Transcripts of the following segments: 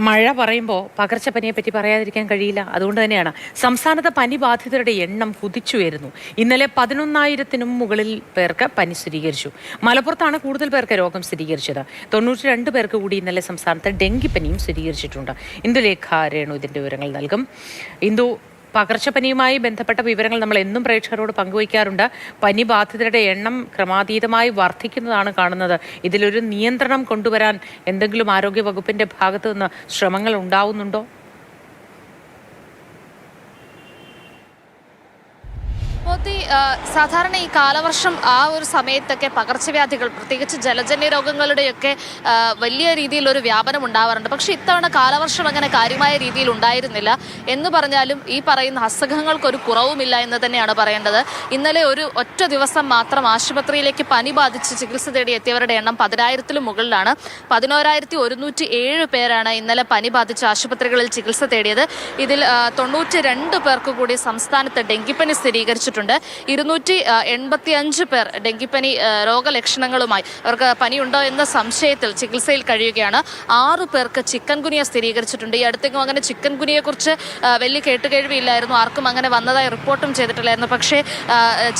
മഴ പറയുമ്പോൾ പകർച്ചപ്പനിയെ പറ്റി പറയാതിരിക്കാൻ കഴിയില്ല. അതുകൊണ്ട് തന്നെയാണ് സംസ്ഥാനത്തെ പനി ബാധിതരുടെ എണ്ണം കുതിച്ചുയരുന്നു. ഇന്നലെ 11,000-നും മുകളിൽ പേർക്ക് പനി സ്ഥിരീകരിച്ചു. മലപ്പുറത്താണ് കൂടുതൽ പേർക്ക് രോഗം സ്ഥിരീകരിച്ചത്. 92 പേർക്ക് കൂടി ഇന്നലെ സംസ്ഥാനത്ത് ഡെങ്കിപ്പനിയും സ്ഥിരീകരിച്ചിട്ടുണ്ട്. ഇന്ദുലേഖ രേണു ഇതിന്റെ വിവരങ്ങൾ നൽകും. ഇന്ദു, പകർച്ചപ്പനിയുമായി ബന്ധപ്പെട്ട വിവരങ്ങൾ നമ്മൾ എന്നും പ്രേക്ഷകരോട് പങ്കുവയ്ക്കാറുണ്ട്. പനി ബാധിതരുടെ എണ്ണം ക്രമാതീതമായി വർദ്ധിക്കുന്നതാണ് കാണുന്നത്. ഇതിലൊരു നിയന്ത്രണം കൊണ്ടുവരാൻ എന്തെങ്കിലും ആരോഗ്യ വകുപ്പിന്റെ ഭാഗത്തു നിന്ന് ശ്രമങ്ങൾ ഉണ്ടാവുന്നുണ്ടോ? സാധാരണ ഈ കാലവർഷം ആ ഒരു സമയത്തൊക്കെ പകർച്ചവ്യാധികൾ, പ്രത്യേകിച്ച് ജലജന്യ രോഗങ്ങളുടെയൊക്കെ വലിയ രീതിയിലൊരു വ്യാപനം ഉണ്ടാവാറുണ്ട്. പക്ഷെ ഇത്തവണ കാലവർഷം അങ്ങനെ കാര്യമായ രീതിയിൽ ഉണ്ടായിരുന്നില്ല എന്ന് പറഞ്ഞാലും ഈ പറയുന്ന അസുഖങ്ങൾക്കൊരു കുറവുമില്ല എന്ന് തന്നെയാണ് പറയേണ്ടത്. ഇന്നലെ ഒരു ഒറ്റ ദിവസം മാത്രം ആശുപത്രിയിലേക്ക് പനി ബാധിച്ച് ചികിത്സ തേടി എത്തിയവരുടെ എണ്ണം 10,000-ലും മുകളിലാണ്. 11,107 പേരാണ് ഇന്നലെ പനി ബാധിച്ച് ആശുപത്രികളിൽ ചികിത്സ തേടിയത്. ഇതിൽ 92 പേർക്ക് കൂടി സംസ്ഥാനത്ത് ഡെങ്കിപ്പനി സ്ഥിരീകരിച്ചിട്ടുണ്ട്. 285 പേർ ഡെങ്കിപ്പനി രോഗലക്ഷണങ്ങളുമായി, അവർക്ക് പനിയുണ്ടോ എന്ന സംശയത്തിൽ ചികിത്സയിൽ കഴിയുകയാണ്. 6 പേർക്ക് ചിക്കൻ ഗുനിയ സ്ഥിരീകരിച്ചിട്ടുണ്ട്. ഈ അടുത്തെങ്കിലും അങ്ങനെ ചിക്കൻ ഗുനിയെക്കുറിച്ച് വലിയ കേട്ടുകേഴ്വിയില്ലായിരുന്നു, ആർക്കും അങ്ങനെ വന്നതായി റിപ്പോർട്ടും ചെയ്തിട്ടില്ലായിരുന്നു. പക്ഷേ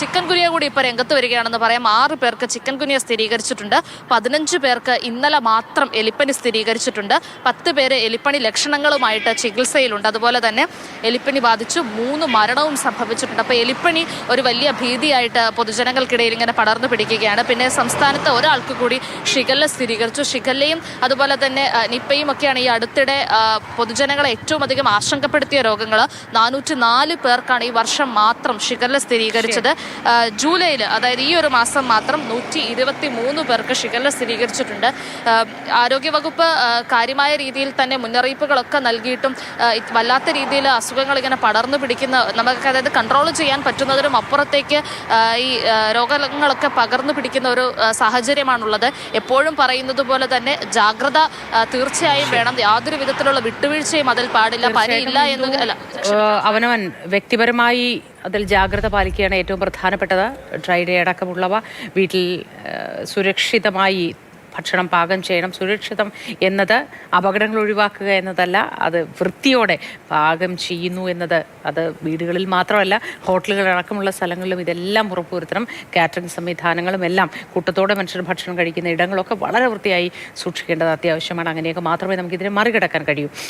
ചിക്കൻ ഗുനിയ കൂടി ഇപ്പോൾ രംഗത്ത് വരികയാണെന്ന് പറയാം. 6 പേർക്ക് ചിക്കൻ ഗുനിയ സ്ഥിരീകരിച്ചിട്ടുണ്ട്. 15 പേർക്ക് ഇന്നലെ മാത്രം എലിപ്പനി സ്ഥിരീകരിച്ചിട്ടുണ്ട്. 10 പേര് എലിപ്പനി ലക്ഷണങ്ങളുമായിട്ട് ചികിത്സയിലുണ്ട്. അതുപോലെ തന്നെ എലിപ്പനി ബാധിച്ചു 3 മരണവും സംഭവിച്ചിട്ടുണ്ട്. അപ്പോൾ എലിപ്പനി ഒരു വലിയ ഭീതിയായിട്ട് പൊതുജനങ്ങൾക്കിടയിൽ ഇങ്ങനെ പടർന്നു പിടിക്കുകയാണ്. പിന്നെ സംസ്ഥാനത്ത് ഒരാൾക്ക് കൂടി ഷിഗല്ല സ്ഥിരീകരിച്ചു. ഷിഗല്ലയും അതുപോലെ തന്നെ നിപ്പയും ഒക്കെയാണ് ഈ അടുത്തിടെ പൊതുജനങ്ങളെ ഏറ്റവും അധികം ആശങ്കപ്പെടുത്തിയ രോഗങ്ങൾ. 404 പേർക്കാണ് ഈ വർഷം മാത്രം ഷിഗല്ല സ്ഥിരീകരിച്ചത്. ജൂലൈയിൽ, അതായത് ഈ ഒരു മാസം മാത്രം 123 പേർക്ക് ഷിഗല്ല സ്ഥിരീകരിച്ചിട്ടുണ്ട്. ആരോഗ്യവകുപ്പ് കാര്യമായ രീതിയിൽ തന്നെ മുന്നറിയിപ്പുകളൊക്കെ നൽകിയിട്ടും വല്ലാത്ത രീതിയിൽ അസുഖങ്ങൾ ഇങ്ങനെ പടർന്നു പിടിക്കുന്ന, നമുക്ക് അതായത് കൺട്രോൾ ചെയ്യാൻ പറ്റുന്നതിനും അപ്പുറത്തേക്ക് ഈ രോഗങ്ങളൊക്കെ പകർന്നു പിടിക്കുന്ന ഒരു സാഹചര്യമാണുള്ളത്. എപ്പോഴും പറയുന്നത് പോലെ തന്നെ ജാഗ്രത തീർച്ചയായും വേണം. യാതൊരു വിധത്തിലുള്ള വിട്ടുവീഴ്ചയും അതിൽ പാടില്ല. പനിയില്ല എന്ന് അവനവൻ വ്യക്തിപരമായി അതിൽ ജാഗ്രത പാലിക്കുകയാണ് ഏറ്റവും പ്രധാനപ്പെട്ടത്. ഡ്രൈ ഡേ അടക്കമുള്ളവ വീട്ടിൽ സുരക്ഷിതമായി ഭക്ഷണം പാകം ചെയ്യണം. സുരക്ഷിതം എന്നത് അപകടങ്ങൾ ഒഴിവാക്കുക എന്നതല്ല, അത് വൃത്തിയോടെ പാകം ചെയ്യുന്നു എന്നത്. അത് വീടുകളിൽ മാത്രമല്ല, ഹോട്ടലുകൾ അടക്കമുള്ള സ്ഥലങ്ങളിലും ഇതെല്ലാം ഉറപ്പുവരുത്തണം. കാറ്ററിംഗ് സംവിധാനങ്ങളും എല്ലാം, കൂട്ടത്തോടെ മനുഷ്യർ ഭക്ഷണം കഴിക്കുന്ന ഇടങ്ങളൊക്കെ വളരെ വൃത്തിയായി സൂക്ഷിക്കേണ്ടത് അത്യാവശ്യമാണ്. അങ്ങനെയൊക്കെ മാത്രമേ നമുക്കിതിനെ മറികടക്കാൻ കഴിയൂ.